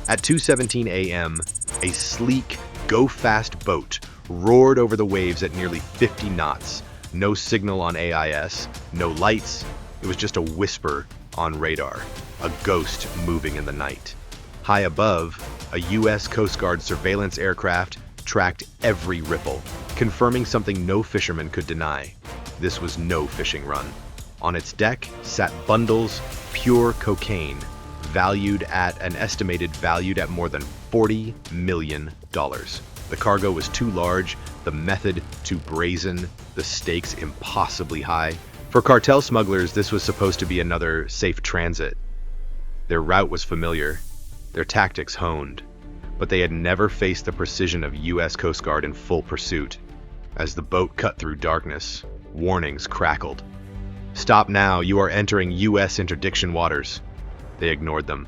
At 2:17 a.m., a sleek, go-fast boat roared over the waves at nearly 50 knots. No signal on AIS, no lights. It was just a whisper on radar, a ghost moving in the night. High above, a U.S. Coast Guard surveillance aircraft tracked every ripple, confirming something no fisherman could deny. This was no fishing run. On its deck sat bundles of pure cocaine, valued at more than $40 million. The cargo was too large, the method too brazen, the stakes impossibly high. For cartel smugglers, this was supposed to be another safe transit. Their route was familiar, their tactics honed, but they had never faced the precision of U.S. Coast Guard in full pursuit. As the boat cut through darkness, warnings crackled. "Stop now, you are entering U.S. interdiction waters." They ignored them.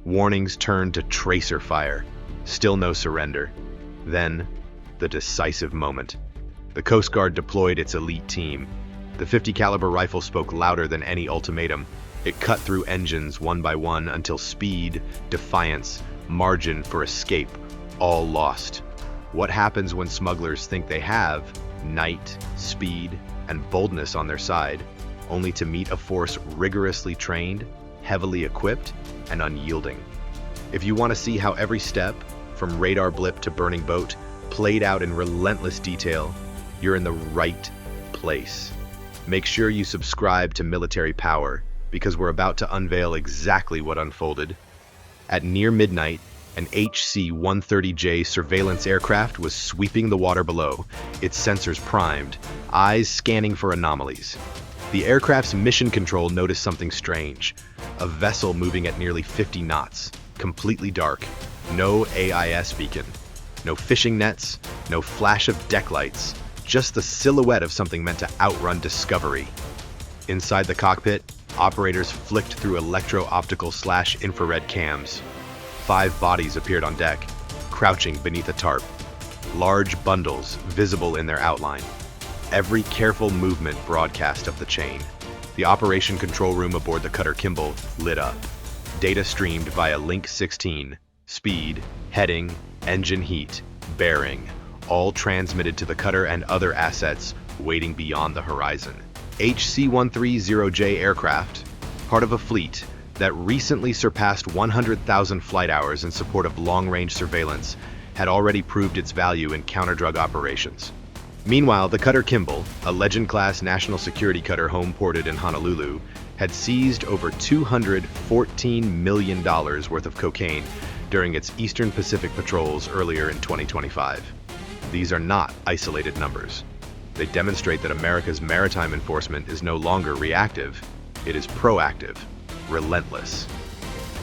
Warnings turned to tracer fire. Still no surrender. Then, the decisive moment. The Coast Guard deployed its elite team. The .50 caliber rifle spoke louder than any ultimatum. It cut through engines one by one until speed, defiance, margin for escape, all lost. What happens when smugglers think they have night, speed, and boldness on their side, only to meet a force rigorously trained, heavily equipped, and unyielding? If you want to see how every step, from radar blip to burning boat, played out in relentless detail, you're in the right place. Make sure you subscribe to Military Power, because we're about to unveil exactly what unfolded. At near midnight, an HC-130J surveillance aircraft was sweeping the water below, its sensors primed, eyes scanning for anomalies. The aircraft's mission control noticed something strange. A vessel moving at nearly 50 knots, completely dark, no AIS beacon, no fishing nets, no flash of deck lights, just the silhouette of something meant to outrun discovery. Inside the cockpit, operators flicked through electro-optical/infrared cams. 5 bodies appeared on deck, crouching beneath a tarp, large bundles visible in their outline. Every careful movement broadcast up the chain. The operation control room aboard the cutter Kimball lit up. Data streamed via Link 16. Speed, heading, engine heat, bearing, all transmitted to the cutter and other assets waiting beyond the horizon. HC-130J aircraft, part of a fleet that recently surpassed 100,000 flight hours in support of long-range surveillance, had already proved its value in counter-drug operations. Meanwhile, the cutter Kimball, a Legend-class national security cutter home-ported in Honolulu, had seized over $214 million worth of cocaine during its Eastern Pacific patrols earlier in 2025. These are not isolated numbers. They demonstrate that America's maritime enforcement is no longer reactive, it is proactive, relentless.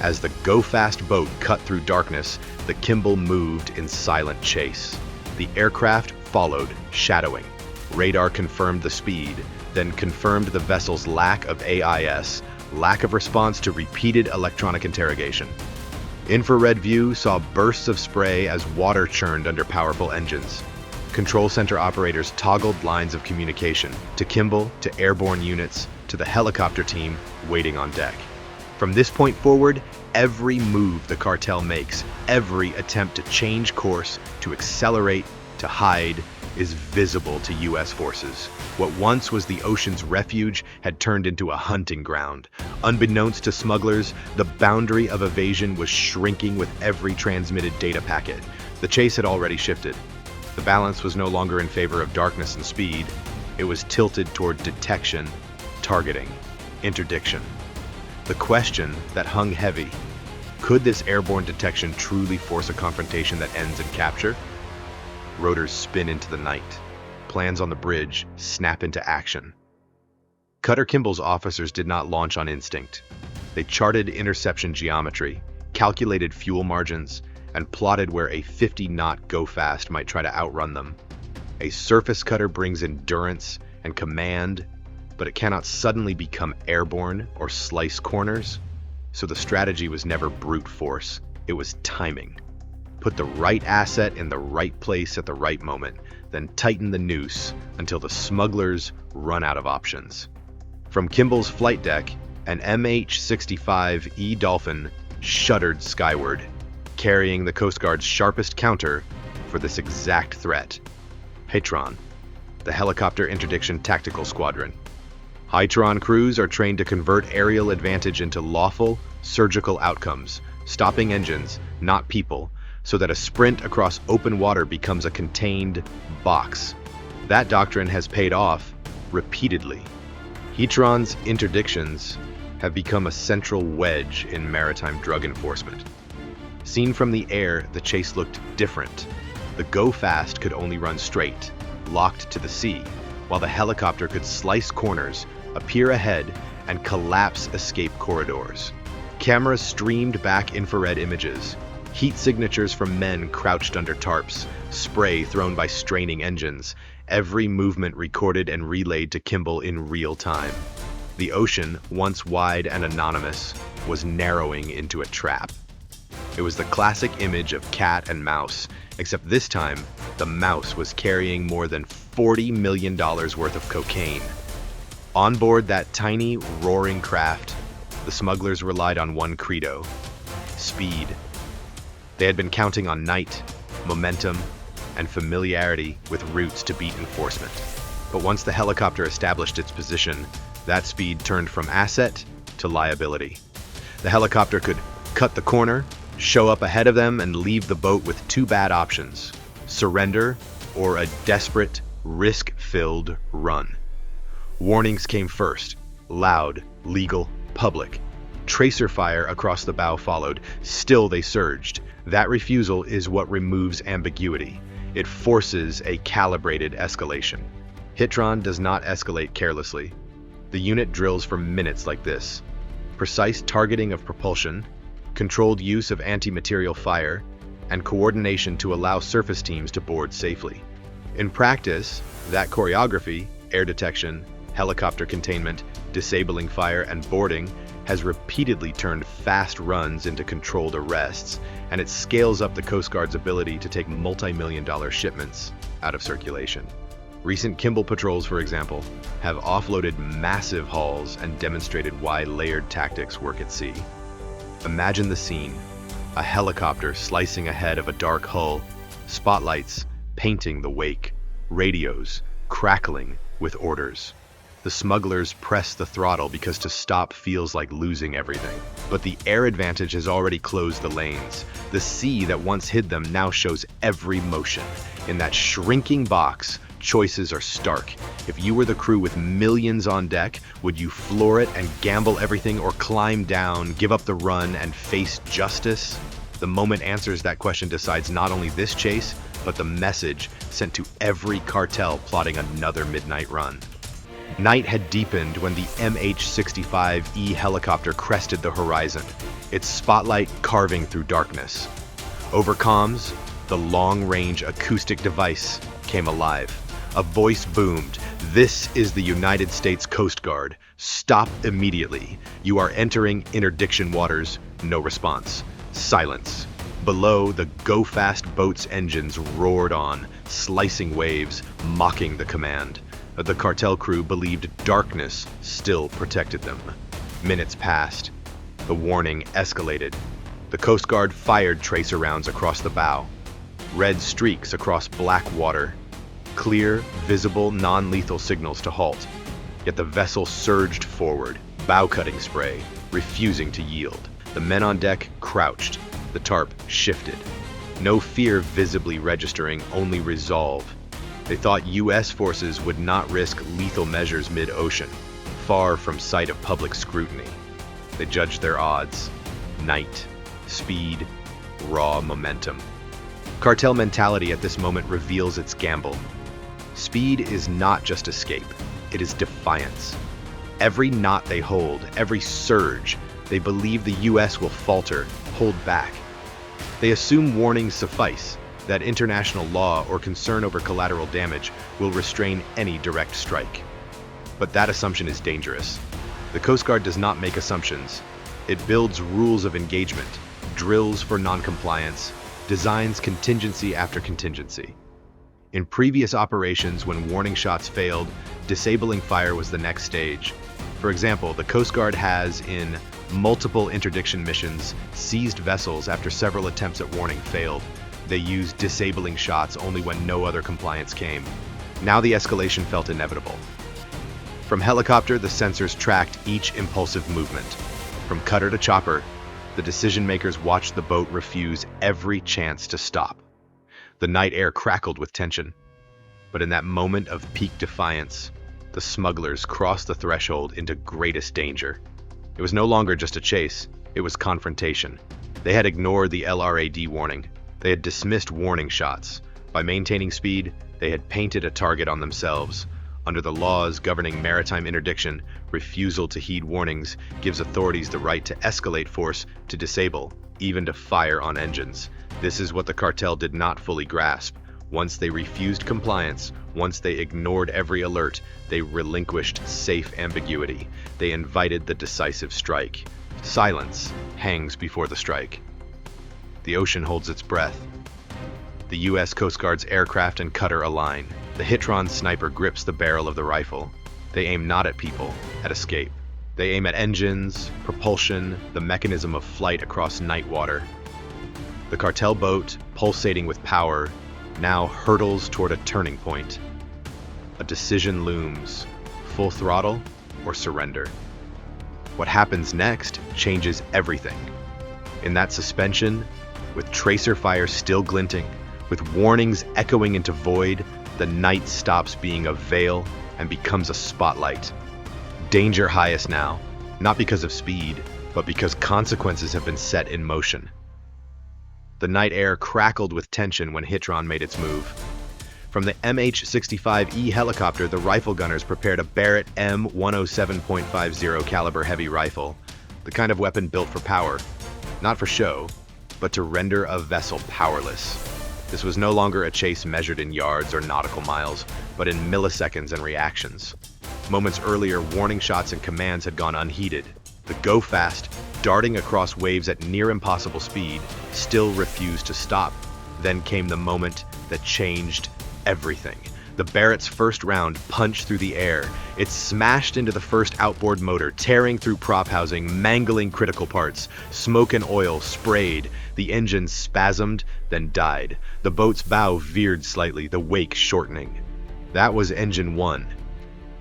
As the go-fast boat cut through darkness, the Kimball moved in silent chase. The aircraft followed, shadowing. Radar confirmed the speed, then confirmed the vessel's lack of AIS, lack of response to repeated electronic interrogation. Infrared view saw bursts of spray as water churned under powerful engines. Control center operators toggled lines of communication to Kimball, to airborne units, to the helicopter team waiting on deck. From this point forward, every move the cartel makes, every attempt to change course, to accelerate, to hide, is visible to U.S. forces. What once was the ocean's refuge had turned into a hunting ground. Unbeknownst to smugglers, the boundary of evasion was shrinking with every transmitted data packet. The chase had already shifted. The balance was no longer in favor of darkness and speed. It was tilted toward detection, targeting, interdiction. The question that hung heavy: could this airborne detection truly force a confrontation that ends in capture? Rotors spin into the night. Plans on the bridge snap into action. Cutter Kimball's officers did not launch on instinct. They charted interception geometry, calculated fuel margins, and plotted where a 50-knot go-fast might try to outrun them. A surface cutter brings endurance and command, but it cannot suddenly become airborne or slice corners. So the strategy was never brute force. It was timing. Put the right asset in the right place at the right moment, then tighten the noose until the smugglers run out of options. From Kimball's flight deck, an MH-65E Dolphin shuddered skyward, carrying the Coast Guard's sharpest counter for this exact threat. HITRON, the Helicopter Interdiction Tactical Squadron. HITRON crews are trained to convert aerial advantage into lawful, surgical outcomes, stopping engines, not people, so that a sprint across open water becomes a contained box. That doctrine has paid off repeatedly. HITRON's interdictions have become a central wedge in maritime drug enforcement. Seen from the air, the chase looked different. The go-fast could only run straight, locked to the sea, while the helicopter could slice corners, appear ahead, and collapse escape corridors. Cameras streamed back infrared images, heat signatures from men crouched under tarps, spray thrown by straining engines, every movement recorded and relayed to Kimball in real time. The ocean, once wide and anonymous, was narrowing into a trap. It was the classic image of cat and mouse, except this time, the mouse was carrying more than $40 million worth of cocaine. On board that tiny, roaring craft, the smugglers relied on one credo: speed. They had been counting on night, momentum, and familiarity with routes to beat enforcement. But once the helicopter established its position, that speed turned from asset to liability. The helicopter could cut the corner, show up ahead of them, and leave the boat with two bad options: surrender or a desperate, risk-filled run. Warnings came first, loud, legal, public. Tracer fire across the bow followed. Still they surged. That refusal is what removes ambiguity. It forces a calibrated escalation. HITRON does not escalate carelessly. The unit drills for minutes like this. Precise targeting of propulsion, controlled use of anti-material fire, and coordination to allow surface teams to board safely. In practice, that choreography, air detection, helicopter containment, disabling fire, and boarding, has repeatedly turned fast runs into controlled arrests, and it scales up the Coast Guard's ability to take multi-million-dollar shipments out of circulation. Recent Kimball patrols, for example, have offloaded massive hauls and demonstrated why layered tactics work at sea. Imagine the scene: a helicopter slicing ahead of a dark hull, spotlights painting the wake, radios crackling with orders. The smugglers press the throttle because to stop feels like losing everything. But the air advantage has already closed the lanes. The sea that once hid them now shows every motion. In that shrinking box, choices are stark. If you were the crew with millions on deck, would you floor it and gamble everything, or climb down, give up the run, and face justice? The moment answers that question decides not only this chase, but the message sent to every cartel plotting another midnight run. Night had deepened when the MH-65E helicopter crested the horizon, its spotlight carving through darkness. Over comms, the long-range acoustic device came alive. A voice boomed. "This is the United States Coast Guard. Stop immediately. You are entering interdiction waters." No response. Silence. Below, the go-fast boat's engines roared on, slicing waves, mocking the command. The cartel crew believed darkness still protected them. Minutes passed. The warning escalated. The Coast Guard fired tracer rounds across the bow. Red streaks across black water. Clear, visible, non-lethal signals to halt. Yet the vessel surged forward, bow-cutting spray, refusing to yield. The men on deck crouched. The tarp shifted. No fear visibly registering, only resolve. They thought U.S. forces would not risk lethal measures mid-ocean, far from sight of public scrutiny. They judged their odds: night, speed, raw momentum. Cartel mentality at this moment reveals its gamble. Speed is not just escape, it is defiance. Every knot they hold, every surge, they believe the U.S. will falter, hold back. They assume warnings suffice, that international law or concern over collateral damage will restrain any direct strike. But that assumption is dangerous. The Coast Guard does not make assumptions. It builds rules of engagement, drills for noncompliance, designs contingency after contingency. In previous operations, when warning shots failed, disabling fire was the next stage. For example, the Coast Guard has, in Multiple interdiction missions seized vessels after several attempts at warning failed. They used disabling shots only when no other compliance came. Now the escalation felt inevitable. From helicopter, the sensors tracked each impulsive movement. From cutter to chopper, the decision-makers watched the boat refuse every chance to stop. The night air crackled with tension. But in that moment of peak defiance, the smugglers crossed the threshold into greatest danger. It was no longer just a chase, it was confrontation. They had ignored the LRAD warning. They had dismissed warning shots. By maintaining speed, they had painted a target on themselves. Under the laws governing maritime interdiction, refusal to heed warnings gives authorities the right to escalate force, to disable, even to fire on engines. This is what the cartel did not fully grasp. Once they refused compliance, once they ignored every alert, they relinquished safe ambiguity. They invited the decisive strike. Silence hangs before the strike. The ocean holds its breath. The U.S. Coast Guard's aircraft and cutter align. The Hitron sniper grips the barrel of the rifle. They aim not at people, at escape. They aim at engines, propulsion, the mechanism of flight across night water. The cartel boat, pulsating with power, now hurtles toward a turning point. A decision looms: full throttle or surrender. What happens next changes everything. In that suspension, with tracer fire still glinting, with warnings echoing into void, the night stops being a veil and becomes a spotlight. Danger highest now, not because of speed, but because consequences have been set in motion. The night air crackled with tension when Hitron made its move. From the MH-65E helicopter, the rifle gunners prepared a Barrett M107.50 caliber heavy rifle, the kind of weapon built for power, not for show, but to render a vessel powerless. This was no longer a chase measured in yards or nautical miles, but in milliseconds and reactions. Moments earlier, warning shots and commands had gone unheeded. The Go Fast, darting across waves at near impossible speed, still refused to stop. Then came the moment that changed everything. The Barrett's first round punched through the air. It smashed into the first outboard motor, tearing through prop housing, mangling critical parts. Smoke and oil sprayed. The engine spasmed, then died. The boat's bow veered slightly, the wake shortening. That was engine 1.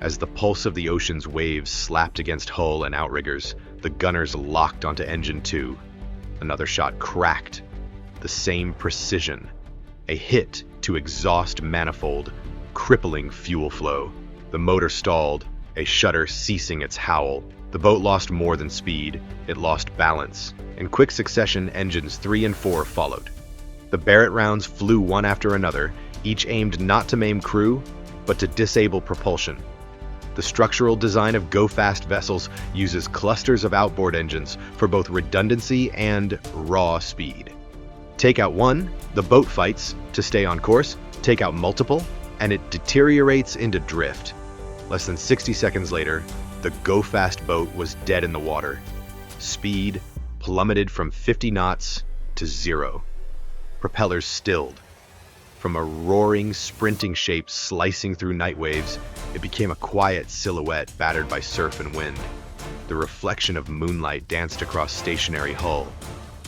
As the pulse of the ocean's waves slapped against hull and outriggers, the gunners locked onto engine 2. Another shot cracked. The same precision. A hit to exhaust manifold, crippling fuel flow. The motor stalled, a shudder ceasing its howl. The boat lost more than speed, it lost balance. In quick succession, engines 3 and 4 followed. The Barrett rounds flew one after another, each aimed not to maim crew, but to disable propulsion. The structural design of go-fast vessels uses clusters of outboard engines for both redundancy and raw speed. Take out one, the boat fights to stay on course. Take out multiple, and it deteriorates into drift. Less than 60 seconds later, the go-fast boat was dead in the water. Speed plummeted from 50 knots to 0. Propellers stilled. From a roaring, sprinting shape slicing through night waves, it became a quiet silhouette battered by surf and wind. The reflection of moonlight danced across stationary hull.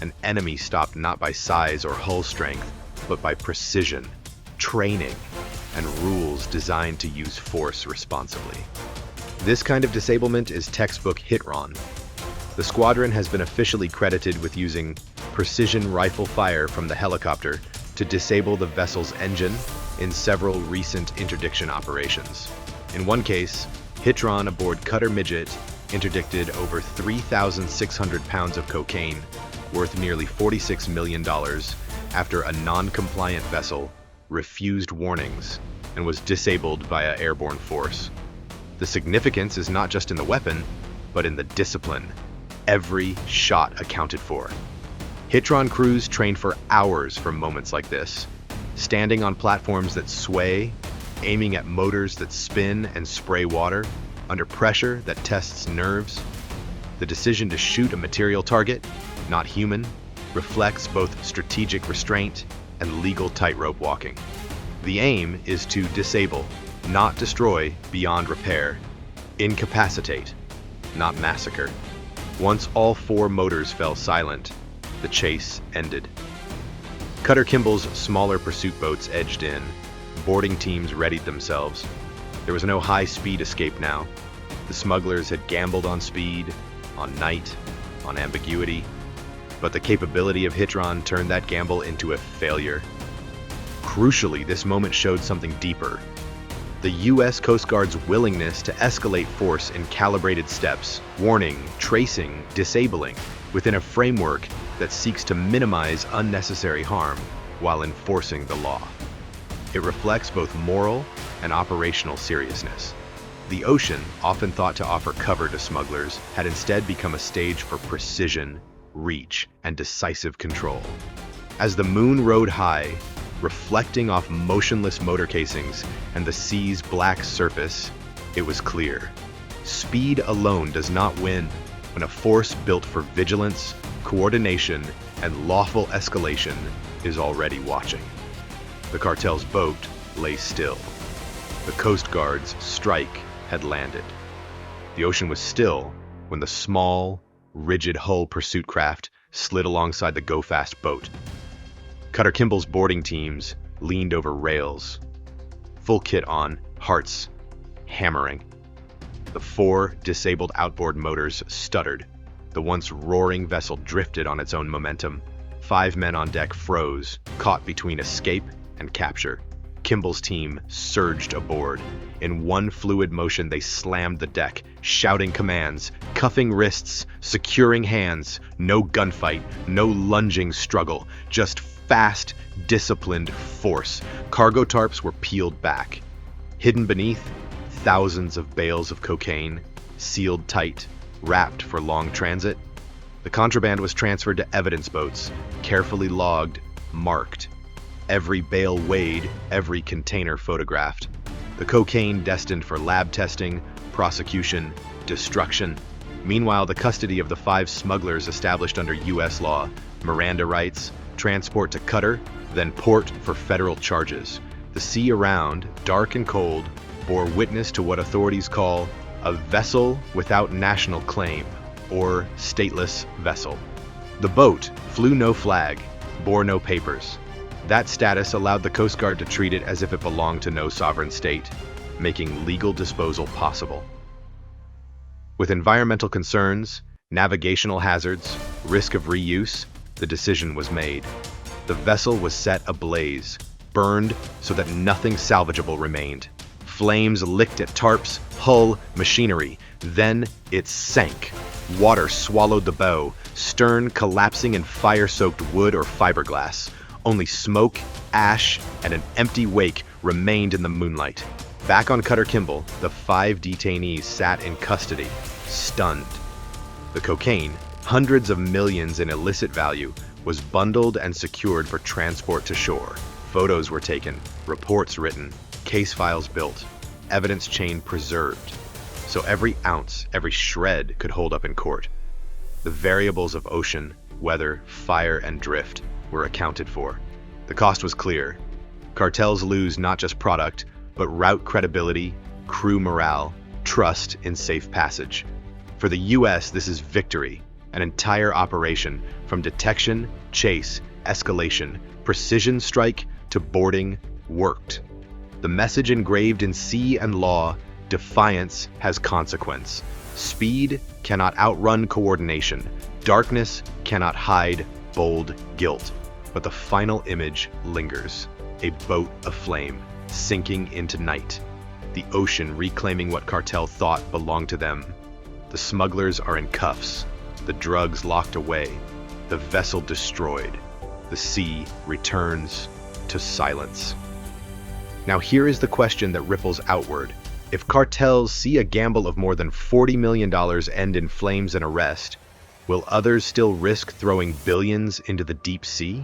An enemy stopped not by size or hull strength, but by precision, training, and rules designed to use force responsibly. This kind of disablement is textbook Hitron. The squadron has been officially credited with using precision rifle fire from the helicopter to disable the vessel's engine in several recent interdiction operations. In one case, Hitron aboard Cutter Midget interdicted over 3,600 pounds of cocaine, worth nearly $46 million, after a non-compliant vessel refused warnings and was disabled via airborne force. The significance is not just in the weapon, but in the discipline. Every shot accounted for. Hitron crews trained for hours for moments like this, standing on platforms that sway, aiming at motors that spin and spray water, under pressure that tests nerves. The decision to shoot a material target, not human, reflects both strategic restraint and legal tightrope walking. The aim is to disable, not destroy beyond repair, incapacitate, not massacre. Once all 4 motors fell silent, the chase ended. Cutter Kimball's smaller pursuit boats edged in. Boarding teams readied themselves. There was no high-speed escape now. The smugglers had gambled on speed, on night, on ambiguity, but the capability of Hitron turned that gamble into a failure. Crucially, this moment showed something deeper. The U.S. Coast Guard's willingness to escalate force in calibrated steps, warning, tracing, disabling, within a framework that seeks to minimize unnecessary harm while enforcing the law. It reflects both moral and operational seriousness. The ocean, often thought to offer cover to smugglers, had instead become a stage for precision, reach, and decisive control. As the moon rode high, reflecting off motionless motor casings and the sea's black surface, it was clear. Speed alone does not win when a force built for vigilance, coordination, and lawful escalation is already watching. The cartel's boat lay still. The Coast Guard's strike had landed. The ocean was still when the small, rigid hull pursuit craft slid alongside the go-fast boat. Cutter Kimball's boarding teams leaned over rails, full kit on, hearts hammering. The 4 disabled outboard motors stuttered. The once roaring vessel drifted on its own momentum. 5 men on deck froze, caught between escape and capture. Kimball's team surged aboard. In one fluid motion, they slammed the deck, shouting commands, cuffing wrists, securing hands. No gunfight, no lunging struggle, just fast, disciplined force. Cargo tarps were peeled back. Hidden beneath, thousands of bales of cocaine, sealed tight, wrapped for long transit. The contraband was transferred to evidence boats, carefully logged, marked. Every bale weighed, every container photographed. The cocaine destined for lab testing, prosecution, destruction. Meanwhile, the custody of the 5 smugglers established under U.S. law, Miranda rights, transport to Cutter, then port for federal charges. The sea around, dark and cold, bore witness to what authorities call a vessel without national claim, or stateless vessel. The boat flew no flag, bore no papers. That status allowed the Coast Guard to treat it as if it belonged to no sovereign state, making legal disposal possible. With environmental concerns, navigational hazards, risk of reuse, the decision was made. The vessel was set ablaze, burned so that nothing salvageable remained. Flames licked at tarps, hull, machinery. Then it sank. Water swallowed the bow, stern collapsing in fire-soaked wood or fiberglass. Only smoke, ash, and an empty wake remained in the moonlight. Back on Cutter Kimball, the 5 detainees sat in custody, stunned. The cocaine, hundreds of millions in illicit value, was bundled and secured for transport to shore. Photos were taken, reports written, case files built, evidence chain preserved, so every ounce, every shred could hold up in court. The variables of ocean, weather, fire, and drift were accounted for. The cost was clear. Cartels lose not just product, but route credibility, crew morale, trust in safe passage. For the U.S., this is victory. An entire operation, from detection, chase, escalation, precision strike, to boarding, worked. The message engraved in sea and law: defiance has consequence. Speed cannot outrun coordination. Darkness cannot hide bold guilt. But the final image lingers. A boat aflame, sinking into night. The ocean reclaiming what Cartel thought belonged to them. The smugglers are in cuffs. The drugs locked away. The vessel destroyed. The sea returns to silence. Now here is the question that ripples outward. If cartels see a gamble of more than $40 million end in flames and arrest, will others still risk throwing billions into the deep sea?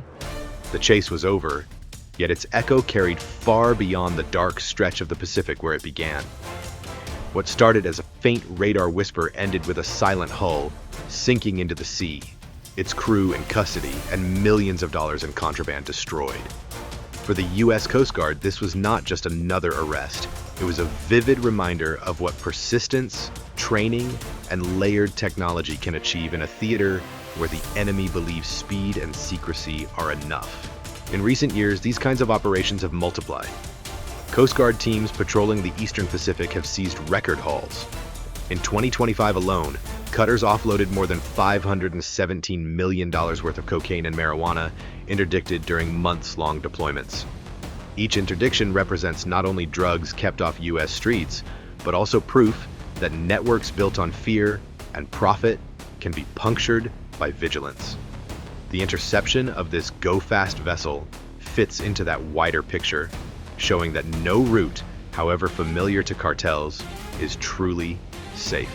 The chase was over, yet its echo carried far beyond the dark stretch of the Pacific where it began. What started as a faint radar whisper ended with a silent hull sinking into the sea, its crew in custody, and millions of dollars in contraband destroyed. For the U.S. Coast Guard, this was not just another arrest. It was a vivid reminder of what persistence, training, and layered technology can achieve in a theater where the enemy believes speed and secrecy are enough. In recent years, these kinds of operations have multiplied. Coast Guard teams patrolling the Eastern Pacific have seized record hauls. In 2025 alone, cutters offloaded more than $517 million worth of cocaine and marijuana interdicted during months-long deployments. Each interdiction represents not only drugs kept off U.S. streets, but also proof that networks built on fear and profit can be punctured by vigilance. The interception of this go-fast vessel fits into that wider picture, showing that no route, however familiar to cartels, is truly safe.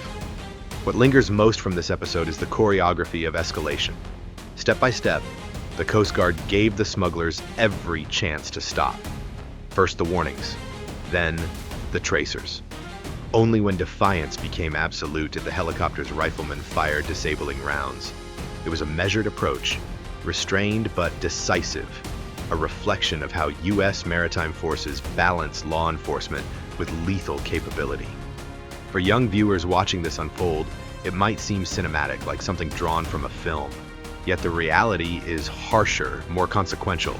What lingers most from this episode is the choreography of escalation. Step by step, the Coast Guard gave the smugglers every chance to stop. First the warnings, then the tracers. Only when defiance became absolute did the helicopter's riflemen fire disabling rounds. It was a measured approach, restrained but decisive, a reflection of how U.S. maritime forces balance law enforcement with lethal capability. For young viewers watching this unfold, it might seem cinematic, like something drawn from a film. Yet the reality is harsher, more consequential.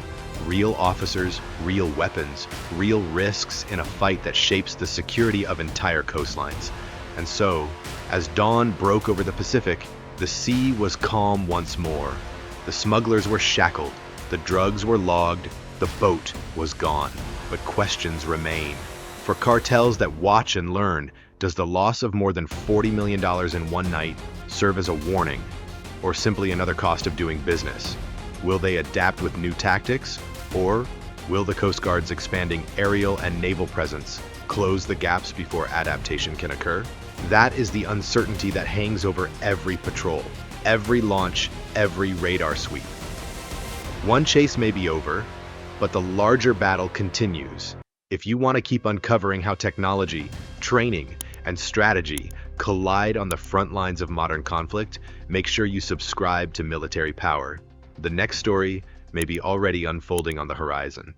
Real officers, real weapons, real risks in a fight that shapes the security of entire coastlines. And so, as dawn broke over the Pacific, the sea was calm once more. The smugglers were shackled, the drugs were logged, the boat was gone. But questions remain. For cartels that watch and learn, does the loss of more than $40 million in one night serve as a warning, or simply another cost of doing business? Will they adapt with new tactics, or will the Coast Guard's expanding aerial and naval presence close the gaps before adaptation can occur? That is the uncertainty that hangs over every patrol, every launch, every radar sweep. One chase may be over, but the larger battle continues. If you want to keep uncovering how technology, training, and strategy collide on the front lines of modern conflict, make sure you subscribe to Military Power. The next story may be already unfolding on the horizon.